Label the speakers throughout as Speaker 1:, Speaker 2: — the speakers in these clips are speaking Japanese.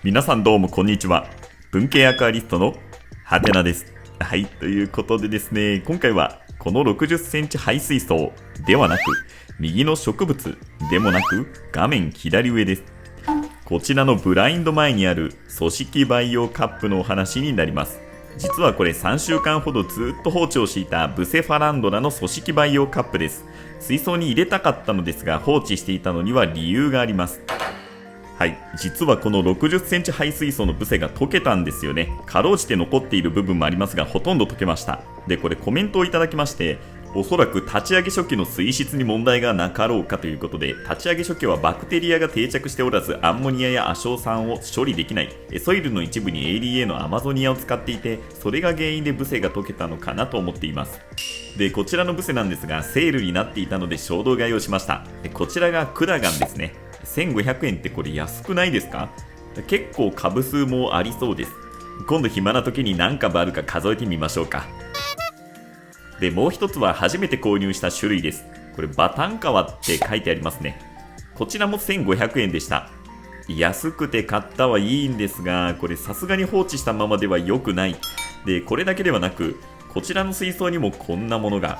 Speaker 1: 皆さんどうもこんにちは。文系アクアリストのハテナです。はい、ということでですね、今回はこの60センチ排水槽ではなく、右の植物でもなく、画面左上です。こちらのブラインド前にある組織培養カップのお話になります。実はこれ3週間ほどずっと放置をしていたブセファランドラの組織培養カップです。水槽に入れたかったのですが、放置していたのには理由があります。はい、実はこの60センチ排水槽のブセが溶けたんですよね。かろうじて残っている部分もありますが、ほとんど溶けました。で、これコメントをいただきまして、おそらく立ち上げ初期の水質に問題がなかろうかということで、立ち上げ初期はバクテリアが定着しておらず、アンモニアや亜硝酸を処理できない、ソイルの一部に ADA のアマゾニアを使っていて、それが原因でブセが溶けたのかなと思っています。で、こちらのブセなんですが、セールになっていたので衝動買いをしました。こちらがクラガンですね。1500円ってこれ安くないですか？結構株数もありそうです。今度暇な時に何株あるか数えてみましょうか。で、もう一つは初めて購入した種類です。これバタンカワって書いてありますね。こちらも1500円でした。安くて買ったはいいんですが、これさすがに放置したままでは良くない。で、これだけではなく、こちらの水槽にもこんなものが。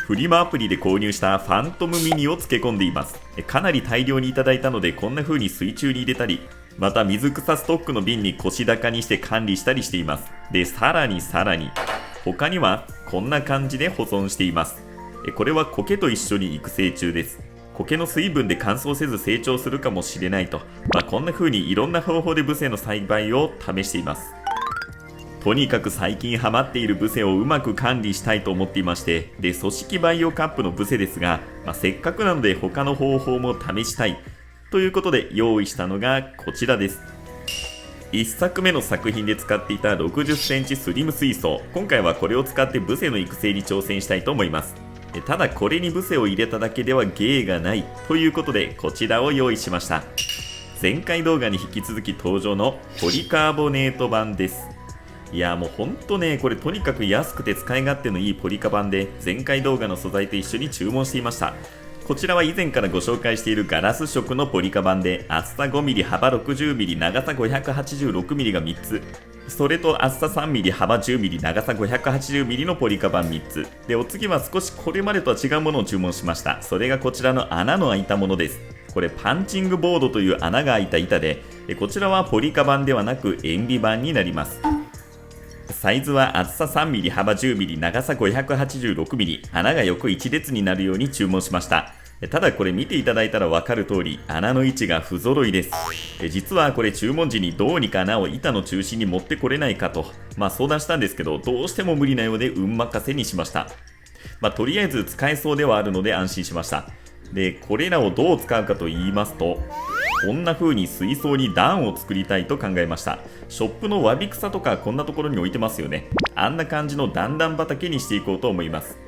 Speaker 1: フリマアプリで購入したファントムミニを漬け込んでいます。かなり大量にいただいたので、こんな風に水中に入れたり、また水草ストックの瓶に腰高にして管理したりしています。で、さらに他にはこんな感じで保存しています。これは苔と一緒に育成中です。苔の水分で乾燥せず成長するかもしれないと、こんな風にいろんな方法でブセの栽培を試しています。とにかく最近ハマっているブセをうまく管理したいと思っていまして、で、組織培養カップのブセですが、せっかくなので他の方法も試したいということで用意したのがこちらです。1作目の作品で使っていた60センチスリム水槽、今回はこれを使ってブセの育成に挑戦したいと思います。ただこれにブセを入れただけでは芸がないということで、こちらを用意しました。前回動画に引き続き登場のポリカーボネート版です。いやもうほんとね、これとにかく安くて使い勝手のいいポリカ版で、前回動画の素材と一緒に注文していました。こちらは以前からご紹介しているガラス色のポリカ版で、厚さ 5mm 幅 60mm 長さ 586mm が3つ、それと厚さ 3mm 幅 10mm 長さ 580mm のポリカ版3つで、お次は少しこれまでとは違うものを注文しました。それがこちらの穴の開いたものです。これパンチングボードという穴が開いた板で、こちらはポリカ版ではなく塩ビ版になります。サイズは厚さ 3mm 幅 10mm 長さ 586mm、 穴が横1列になるように注文しました。ただこれ見ていただいたら分かる通り、穴の位置が不揃いです。実はこれ注文時にどうにか穴を板の中心に持ってこれないかと、相談したんですけど、どうしても無理なようで運任せにしました。とりあえず使えそうではあるので安心しました。で、これらをどう使うかと言いますと、こんな風に水槽に段を作りたいと考えました。ショップのわび草とかこんなところに置いてますよね。あんな感じの段々畑にしていこうと思います。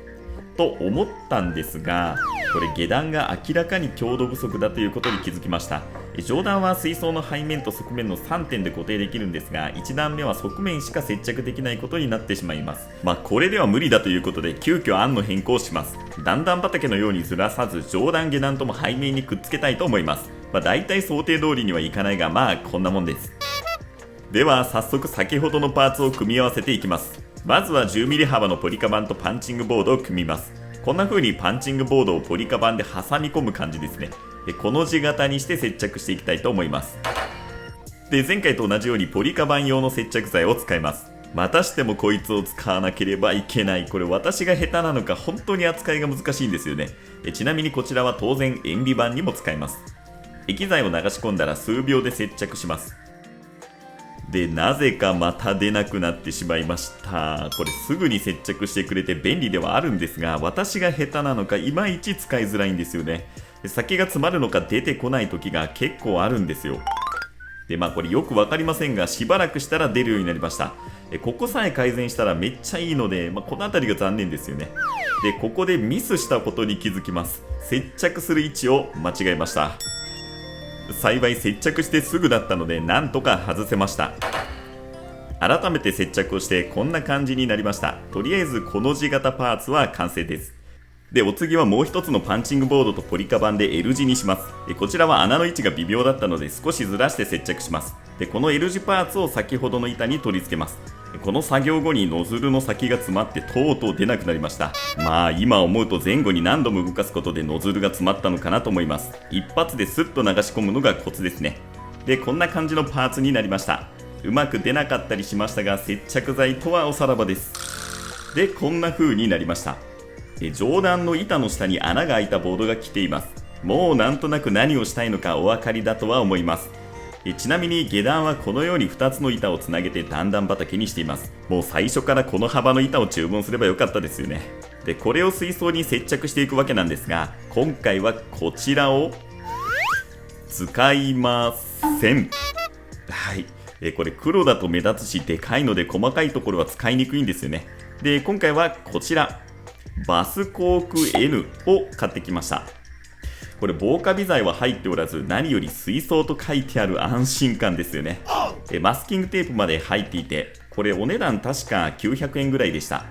Speaker 1: と思ったんですが、これ下段が明らかに強度不足だということに気づきました。上段は水槽の背面と側面の3点で固定できるんですが、1段目は側面しか接着できないことになってしまいます。これでは無理だということで急遽案の変更をします。段々畑のようにずらさず、上段下段とも背面にくっつけたいと思います。だいたい想定通りにはいかないが、こんなもんです。では早速先ほどのパーツを組み合わせていきます。まずは 10mm 幅のポリカ板とパンチングボードを組みます。こんな風にパンチングボードをポリカ板で挟み込む感じですね。この字型にして接着していきたいと思います。で、前回と同じようにポリカ板用の接着剤を使います。またしてもこいつを使わなければいけない。これ私が下手なのか本当に扱いが難しいんですよね。ちなみにこちらは当然塩ビ板にも使えます。液剤を流し込んだら数秒で接着します。で、なぜかまた出なくなってしまいました。これすぐに接着してくれて便利ではあるんですが、私が下手なのかいまいち使いづらいんですよね。先が詰まるのか出てこない時が結構あるんですよ。で、これよくわかりませんが、しばらくしたら出るようになりました。ここさえ改善したらめっちゃいいので、この辺りが残念ですよね。で、ここでミスしたことに気づきます。接着する位置を間違えました。幸い接着してすぐだったのでなんとか外せました。改めて接着をしてこんな感じになりました。とりあえずこの字型パーツは完成です。で、お次はもう一つのパンチングボードとポリカ板で L 字にします。こちらは穴の位置が微妙だったので少しずらして接着します。で、この L 字パーツを先ほどの板に取り付けます。この作業後にノズルの先が詰まってとうとう出なくなりました。まあ今思うと前後に何度も動かすことでノズルが詰まったのかなと思います。一発でスッと流し込むのがコツですね。で、こんな感じのパーツになりました。うまく出なかったりしましたが接着剤とはおさらばです。で、こんな風になりました。上段の板の下に穴が開いたボードが来ています。もうなんとなく何をしたいのかお分かりだとは思います。ちなみに下段はこのように2つの板をつなげて段々畑にしています。もう最初からこの幅の板を注文すればよかったですよね。で、これを水槽に接着していくわけなんですが、今回はこちらを使いません。はい。これ黒だと目立つしでかいので細かいところは使いにくいんですよね。で、今回はこちらバスコーク N を買ってきました。これ防カビ剤は入っておらず何より水槽と書いてある安心感ですよね。マスキングテープまで入っていて、これお値段確か900円ぐらいでした。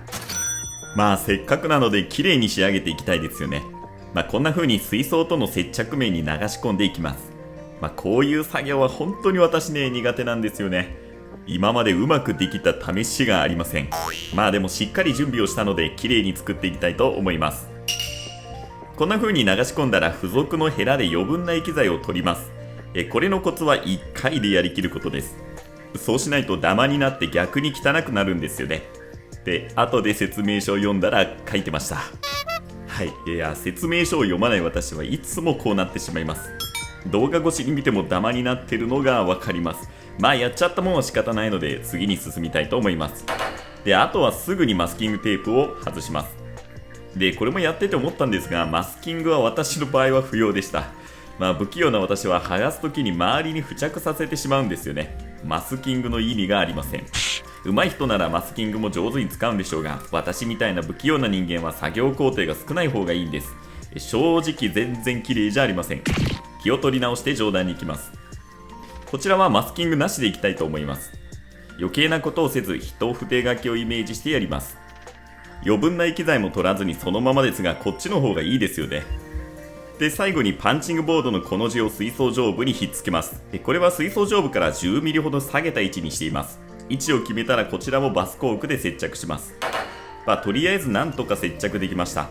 Speaker 1: まあせっかくなので綺麗に仕上げていきたいですよね。こんな風に水槽との接着面に流し込んでいきます。こういう作業は本当に私ね苦手なんですよね。今までうまくできた試しがありません。でもしっかり準備をしたので綺麗に作っていきたいと思います。こんな風に流し込んだら付属のヘラで余分な液剤を取ります。これのコツは1回でやりきることです。そうしないとダマになって逆に汚くなるんですよね。で、後で説明書を読んだら書いてました。はい、いや説明書を読まない私はいつもこうなってしまいます。動画越しに見てもダマになってるのがわかります。やっちゃったもんは仕方ないので次に進みたいと思います。で、あとはすぐにマスキングテープを外します。で、これもやってて思ったんですが、マスキングは私の場合は不要でした。不器用な私は剥がす時に周りに付着させてしまうんですよね。マスキングの意味がありません。上手い人ならマスキングも上手に使うんでしょうが、私みたいな不器用な人間は作業工程が少ない方がいいんです。正直全然綺麗じゃありません。気を取り直して上段に行きます。こちらはマスキングなしでいきたいと思います。余計なことをせず一筆書きをイメージしてやります。余分な液剤も取らずにそのままですが、こっちの方がいいですよね。で、最後にパンチングボードのこの字を水槽上部にひっつけます。これは水槽上部から10ミリほど下げた位置にしています。位置を決めたらこちらもバスコークで接着します。とりあえずなんとか接着できました。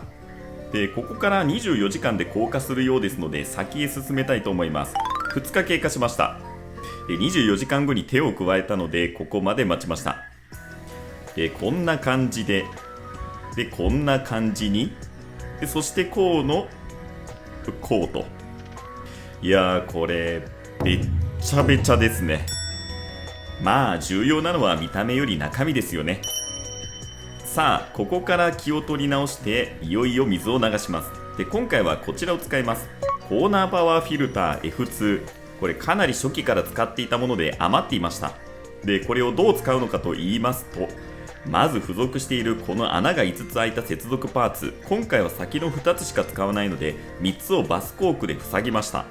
Speaker 1: で、ここから24時間で硬化するようですので先へ進めたいと思います。2日経過しました。24時間後に手を加えたのでここまで待ちました。こんな感じで、こんな感じに、そしてこうと。いやー、これべっちゃべちゃですね。重要なのは見た目より中身ですよね。さあ、ここから気を取り直していよいよ水を流します。で、今回はこちらを使います。コーナーパワーフィルター F2。これかなり初期から使っていたもので余っていました。で、これをどう使うのかと言いますと、まず付属しているこの穴が5つ開いた接続パーツ、今回は先の2つしか使わないので3つをバスコークで塞ぎました。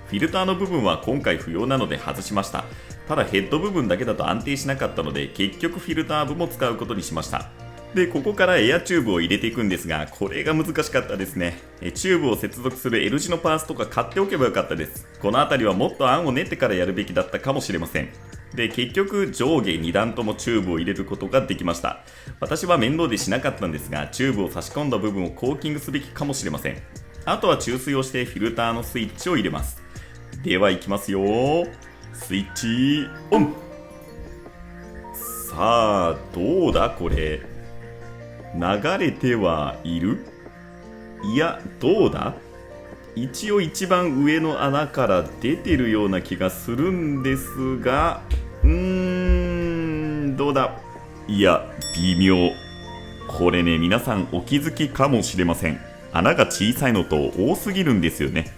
Speaker 1: フィルターの部分は今回不要なので外しました。ただヘッド部分だけだと安定しなかったので結局フィルター部も使うことにしました。で、ここからエアチューブを入れていくんですが、これが難しかったですね。チューブを接続する L 字のパーツとか買っておけばよかったです。この辺りはもっと案を練ってからやるべきだったかもしれません。で、結局上下2段ともチューブを入れることができました。私は面倒でしなかったんですが、チューブを差し込んだ部分をコーキングすべきかもしれません。あとは注水をしてフィルターのスイッチを入れます。では行きますよ。スイッチオン。さあ、どうだこれ。流れてはいる？いや、どうだ？一応一番上の穴から出てるような気がするんですが、どうだ？いや、微妙。これね、皆さんお気づきかもしれません。穴が小さいのと多すぎるんですよね。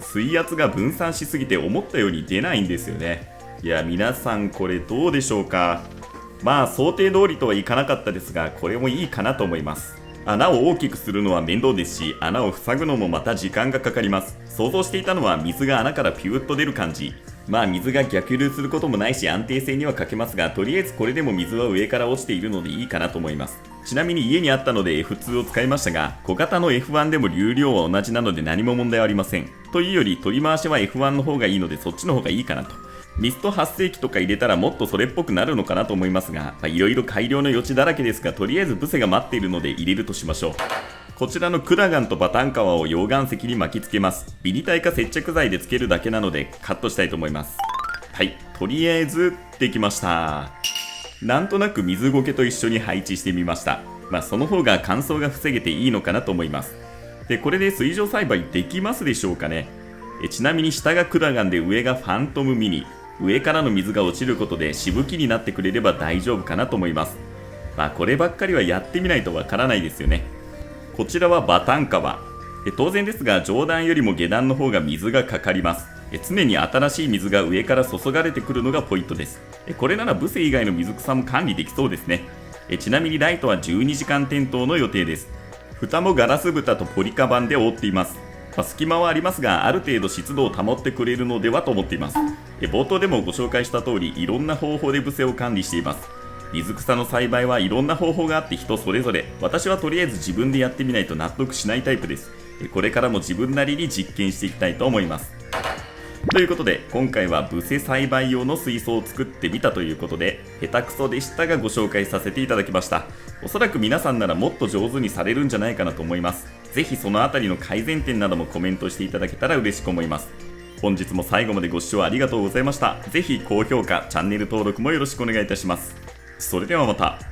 Speaker 1: 水圧が分散しすぎて思ったように出ないんですよね。いや、皆さんこれどうでしょうか？想定通りとはいかなかったですが、これもいいかなと思います。穴を大きくするのは面倒ですし、穴を塞ぐのもまた時間がかかります。想像していたのは水が穴からピューッと出る感じ。まあ水が逆流することもないし安定性には欠けますが、とりあえずこれでも水は上から落ちているのでいいかなと思います。ちなみに家にあったので F2 を使いましたが、小型の F1 でも流量は同じなので何も問題はありません。というより取り回しは F1 の方がいいのでそっちの方がいいかなと。ミスト発生器とか入れたらもっとそれっぽくなるのかなと思いますが、いろいろ改良の余地だらけですが、とりあえずブセが待っているので入れるとしましょう。こちらのクラガンとバタンカワを溶岩石に巻き付けます。ビニタイか接着剤でつけるだけなのでカットしたいと思います。はい、とりあえずできました。なんとなく水苔と一緒に配置してみました。その方が乾燥が防げていいのかなと思います。で、これで水上栽培できますでしょうかね。ちなみに下がクラガンで上がファントムミニ。上からの水が落ちることでしぶきになってくれれば大丈夫かなと思います。こればっかりはやってみないとわからないですよね。こちらはバタンカワ。当然ですが上段よりも下段の方が水がかかります。常に新しい水が上から注がれてくるのがポイントです。これならブセ以外の水草も管理できそうですね。ちなみにライトは12時間点灯の予定です。蓋もガラス蓋とポリカ板で覆っています。隙間はありますがある程度湿度を保ってくれるのではと思っています。冒頭でもご紹介した通りいろんな方法でブセを管理しています。水草の栽培はいろんな方法があって人それぞれ。私はとりあえず自分でやってみないと納得しないタイプです。これからも自分なりに実験していきたいと思います。ということで今回はブセ栽培用の水槽を作ってみたということで下手くそでしたがご紹介させていただきました。おそらく皆さんならもっと上手にされるんじゃないかなと思います。ぜひそのあたりの改善点などもコメントしていただけたら嬉しく思います。本日も最後までご視聴ありがとうございました。ぜひ高評価、チャンネル登録もよろしくお願いいたします。それではまた。